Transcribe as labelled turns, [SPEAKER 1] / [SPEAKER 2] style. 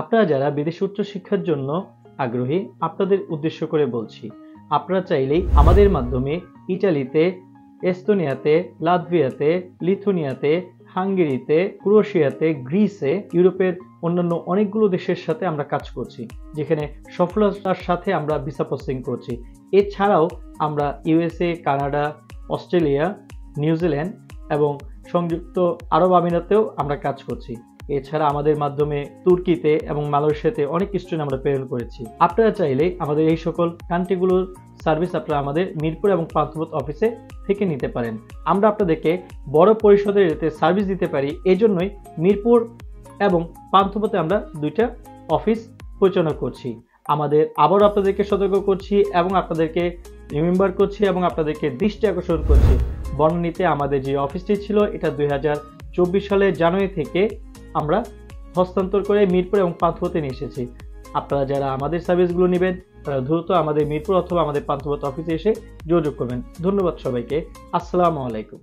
[SPEAKER 1] আপনারা যারা বিদেশে উচ্চশিক্ষার জন্য আগ্রহী, আপনাদের উদ্দেশ্য করে বলছি, আপনারা চাইলেই আমাদের মাধ্যমে ইটালিতে, এস্তোনিয়াতে, লাতভিয়াতে, লিথুনিয়াতে, হাঙ্গেরিতে, ক্রোয়েশিয়াতে, গ্রিসে, ইউরোপের অন্যান্য অনেকগুলো দেশের সাথে আমরা কাজ করছি, যেখানে সফলতার সাথে আমরা ভিসা প্রসেসিং করছি। এছাড়াও আমরা ইউএসএ, কানাডা, অস্ট্রেলিয়া, নিউজিল্যান্ড এবং সংযুক্ত আরব আমিরাতেও আমরা কাজ করছি। এছাড়া আমাদের মাধ্যমে তুর্কিতে এবং মালয়েশিয়াতে অনেক স্টুডেন্ট আমরা প্রেরণ করেছি। আপনারা চাইলে আমাদের এই সকল কান্ট্রিগুলোর সার্ভিস আপনারা আমাদের মিরপুর এবং পান্থপথ অফিসে থেকে নিতে পারেন। আমরা আপনাদেরকে বড় পরিসরে যাতে সার্ভিস দিতে পারি, এই জন্যই মিরপুর এবং পান্থপথে আমরা দুইটা অফিস পরিচালনা করছি। আমাদের আবারও আপনাদেরকে সতর্ক করছি এবং আপনাদেরকে রিমেম্বার করছি এবং আপনাদেরকে দৃষ্টি আকর্ষণ করছি, বনানীতে আমাদের যে অফিসটি ছিল এটা 2024 সালের জানুয়ারি থেকে আমরা হস্তান্তর করে মিরপুর এবং পান্থপথে নিয়ে এসেছি। আপনারা যারা আমাদের সার্ভিসগুলো নেবেন তারা দ্রুত আমাদের মিরপুর অথবা আমাদের পান্থপথ অফিসে এসে যোগাযোগ করবেন। ধন্যবাদ সবাইকে। আসসালামু আলাইকুম।